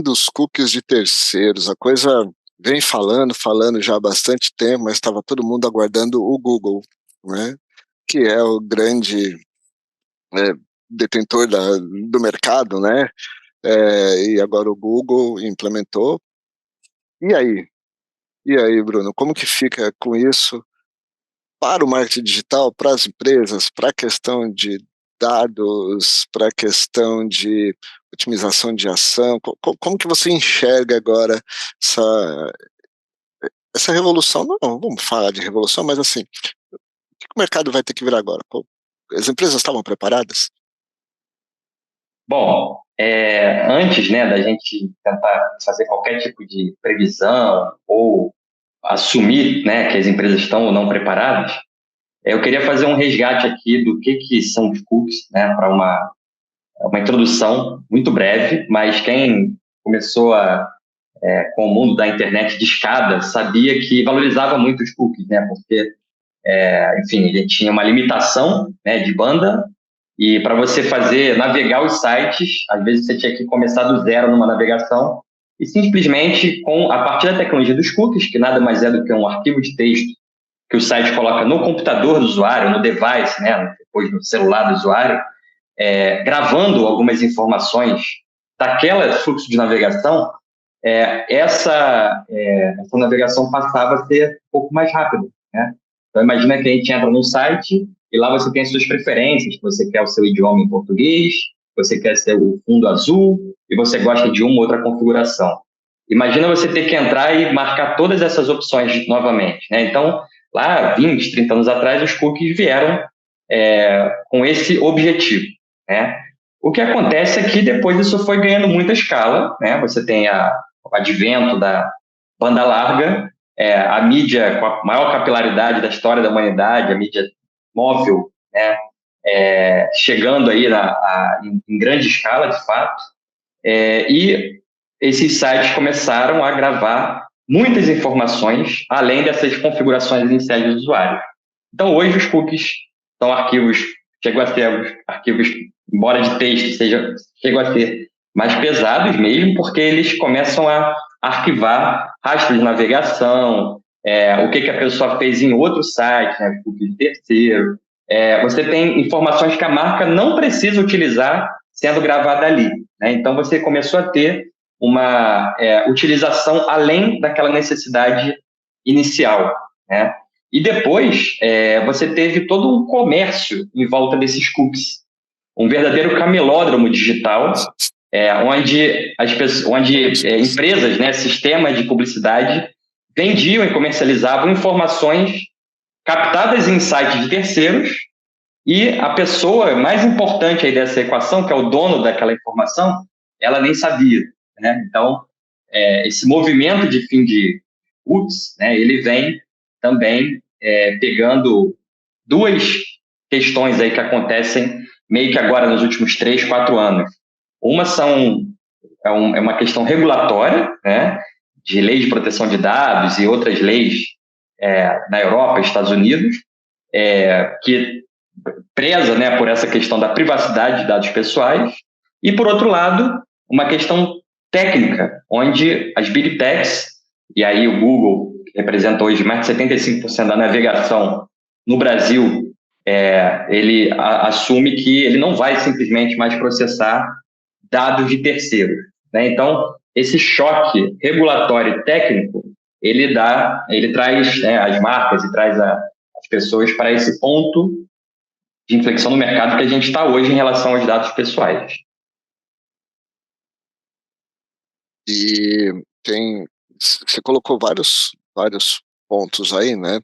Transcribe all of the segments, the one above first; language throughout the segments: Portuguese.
Dos cookies de terceiros. A coisa vem falando já há bastante tempo, mas estava todo mundo aguardando o Google, né? Que é o grande é, detentor do mercado, né? E agora o Google implementou. E aí? E aí, Bruno, como que fica com isso para o marketing digital, para as empresas, para a questão de dados, para a questão de otimização de ação? Como que você enxerga agora essa, essa revolução? Não, vamos falar de revolução, mas assim, o que o mercado vai ter que virar agora? As empresas estavam preparadas? Bom, antes, né, da gente tentar fazer qualquer tipo de previsão ou assumir, né, que as empresas estão ou não preparadas, eu queria fazer um resgate aqui do que são os cookies, né, para uma introdução muito breve, mas quem começou com o mundo da internet de escada sabia que valorizava muito os cookies, né, porque, enfim, ele tinha uma limitação, né, de banda. E para você navegar os sites, às vezes você tinha que começar do zero numa navegação e simplesmente, a partir da tecnologia dos cookies, que nada mais é do que um arquivo de texto que o site coloca no computador do usuário, no device, né, depois no celular do usuário, gravando algumas informações daquele fluxo de navegação, essa navegação passava a ser um pouco mais rápida, né? Então, imagina que a gente entra num site e lá você tem as suas preferências, você quer o seu idioma em português, você quer ser o fundo azul e você gosta de uma ou outra configuração. Imagina você ter que entrar e marcar todas essas opções novamente, né? Então, lá 20, 30 anos atrás, os cookies vieram com esse objetivo, né? O que acontece é que depois isso foi ganhando muita escala, né? Você tem o advento da banda larga, a mídia com a maior capilaridade da história da humanidade, a mídia móvel, né? Chegando aí em grande escala, de fato, e esses sites começaram a gravar muitas informações, além dessas configurações iniciais dos usuários. Então, hoje, os cookies são arquivos, chegam a ser arquivos, embora de texto, chegam a ser mais pesados mesmo, porque eles começam a arquivar rastros de navegação, o que a pessoa fez em outro site, né, cookie de terceiro. Você tem informações que a marca não precisa utilizar sendo gravada ali, né? Então, você começou a ter uma utilização além daquela necessidade inicial, né? E depois, você teve todo um comércio em volta desses cookies, um verdadeiro camelódromo digital, onde empresas, né, sistemas de publicidade, vendiam e comercializavam informações captadas em sites de terceiros, e a pessoa mais importante aí dessa equação, que é o dono daquela informação, ela nem sabia, né? Então, esse movimento de fim de cookies, né, ele vem também pegando duas questões aí que acontecem meio que agora nos últimos 3, 4 anos. É uma questão regulatória, né, de lei de proteção de dados e outras leis na Europa, Estados Unidos, que preza, né, por essa questão da privacidade de dados pessoais, e, por outro lado, uma questão técnica, onde as big techs, e aí o Google, que representa hoje mais de 75% da navegação no Brasil, ele assume que ele não vai simplesmente mais processar dados de terceiros, né? Então, esse choque regulatório e técnico, ele traz, né, as marcas e traz as pessoas para esse ponto de inflexão no mercado que a gente está hoje em relação aos dados pessoais. E você colocou vários pontos aí, né?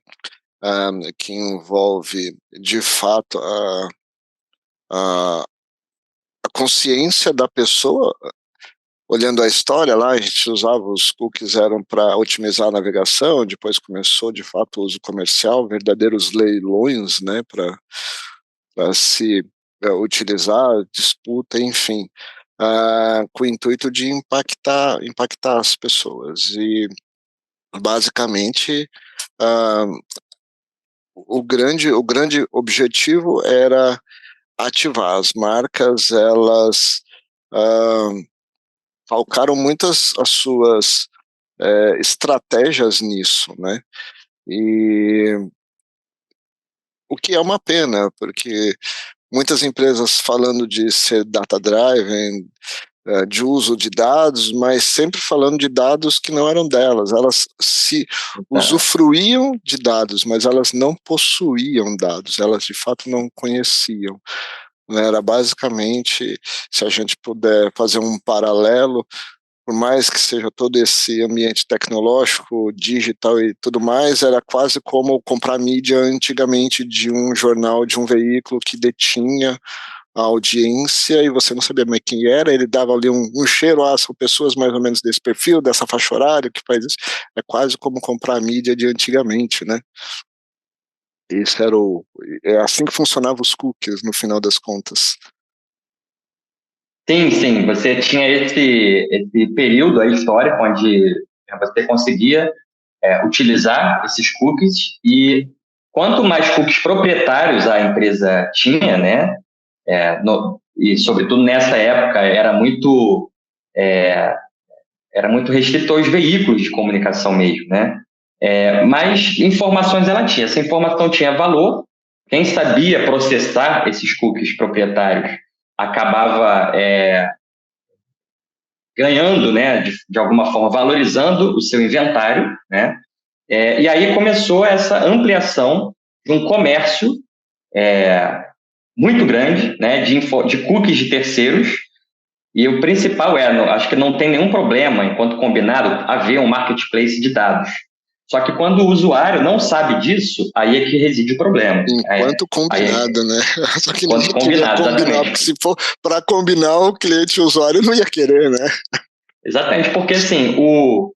Que envolve, de fato, a, a consciência da pessoa. Olhando a história lá, a gente usava os cookies eram para otimizar a navegação, depois começou de fato o uso comercial, verdadeiros leilões, né, para se utilizar, disputa, enfim, com o intuito de impactar as pessoas. E basicamente ah, o grande objetivo era ativar as marcas, elas calcaram muitas as suas estratégias nisso, né? E o que é uma pena, porque muitas empresas falando de ser data-driven, de uso de dados, mas sempre falando de dados que não eram delas. Elas se usufruíam de dados, mas elas não possuíam dados, elas de fato não conheciam. Era basicamente, se a gente puder fazer um paralelo, por mais que seja todo esse ambiente tecnológico, digital e tudo mais, era quase como comprar mídia antigamente de um jornal, de um veículo que detinha a audiência e você não sabia mais quem era, ele dava ali um cheiro, são pessoas mais ou menos desse perfil, dessa faixa horária, que faz isso. É quase como comprar a mídia de antigamente, né? Esse era é assim que funcionavam os cookies, no final das contas. Sim, sim, você tinha esse período aí histórico onde você conseguia utilizar esses cookies e quanto mais cookies proprietários a empresa tinha, né, e sobretudo nessa época era muito restrito aos veículos de comunicação mesmo, né, mais informações ela tinha, essa informação tinha valor, quem sabia processar esses cookies proprietários acabava ganhando, né, de alguma forma, valorizando o seu inventário, né, e aí começou essa ampliação de um comércio muito grande, né, de cookies de terceiros, e o principal acho que não tem nenhum problema, enquanto combinado, haver um marketplace de dados. Só que quando o usuário não sabe disso, aí é que reside o problema. Enquanto combinado, né? Só que enquanto ninguém queria combinar, exatamente. porque se for para combinar, o cliente e o usuário não ia querer, né? Exatamente, porque assim, o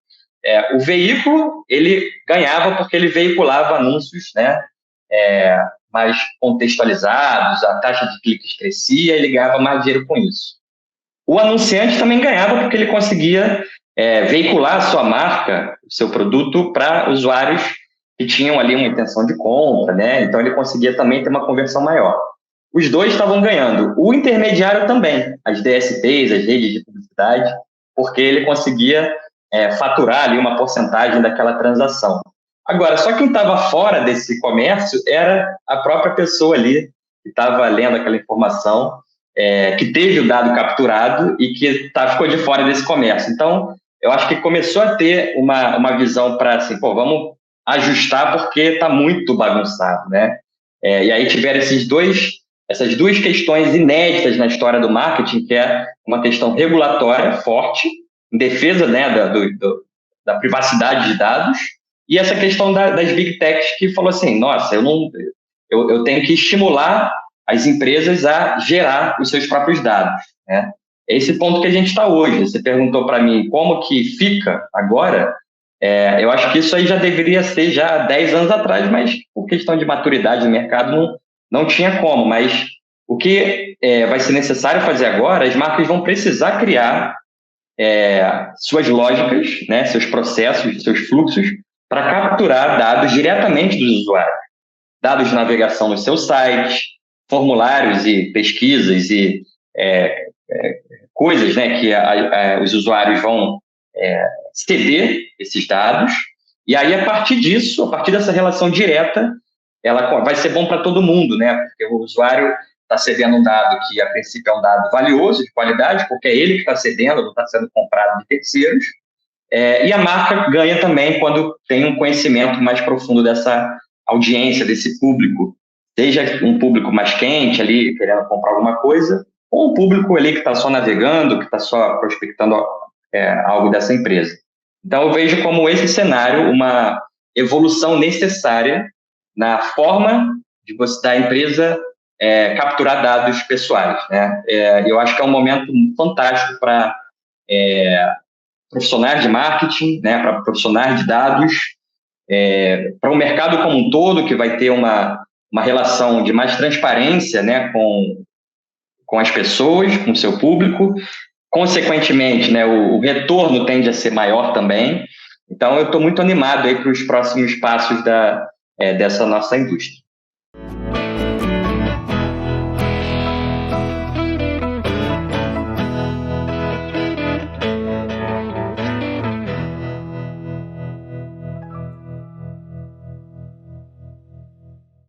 veículo, ele ganhava porque ele veiculava anúncios, né, mais contextualizados, a taxa de cliques crescia, ele ganhava mais dinheiro com isso. O anunciante também ganhava porque ele conseguia veicular a sua marca, o seu produto, para usuários que tinham ali uma intenção de compra, né? Então ele conseguia também ter uma conversão maior. Os dois estavam ganhando. O intermediário também, as DSPs, as redes de publicidade, porque ele conseguia faturar ali uma porcentagem daquela transação. Agora, só quem estava fora desse comércio era a própria pessoa ali que estava lendo aquela informação, que teve o dado capturado e que ficou de fora desse comércio. Então, eu acho que começou a ter uma visão para, assim, vamos ajustar porque está muito bagunçado, né? E aí tiveram essas duas questões inéditas na história do marketing, que é uma questão regulatória forte, em defesa, né, da privacidade de dados, e essa questão das big techs que falou assim, nossa, eu tenho que estimular as empresas a gerar os seus próprios dados, né? É esse ponto que a gente está hoje. Você perguntou para mim como que fica agora, eu acho que isso aí já deveria ser já 10 anos atrás, mas por questão de maturidade do mercado não tinha como, mas o que vai ser necessário fazer agora, as marcas vão precisar criar suas lógicas, né, seus processos, seus fluxos, para capturar dados diretamente dos usuários. Dados de navegação nos seus sites, formulários e pesquisas e coisas, né, que os usuários vão ceder esses dados, e aí a partir disso, a partir dessa relação direta, ela vai ser bom para todo mundo, né, porque o usuário está cedendo um dado que a princípio é um dado valioso, de qualidade, porque é ele que está cedendo, não está sendo comprado de terceiros, e a marca ganha também quando tem um conhecimento mais profundo dessa audiência, desse público, seja um público mais quente ali, querendo comprar alguma coisa, ou um público ali que está só navegando, que está só prospectando algo dessa empresa. Então, eu vejo como esse cenário uma evolução necessária na forma de você da empresa capturar dados pessoais, né? Eu acho que é um momento fantástico para profissionais de marketing, né, para profissionais de dados, para o mercado como um todo, que vai ter uma relação de mais transparência, né, com as pessoas, com o seu público. Consequentemente, né, o retorno tende a ser maior também. Então, eu estou muito animado para os próximos passos dessa nossa indústria.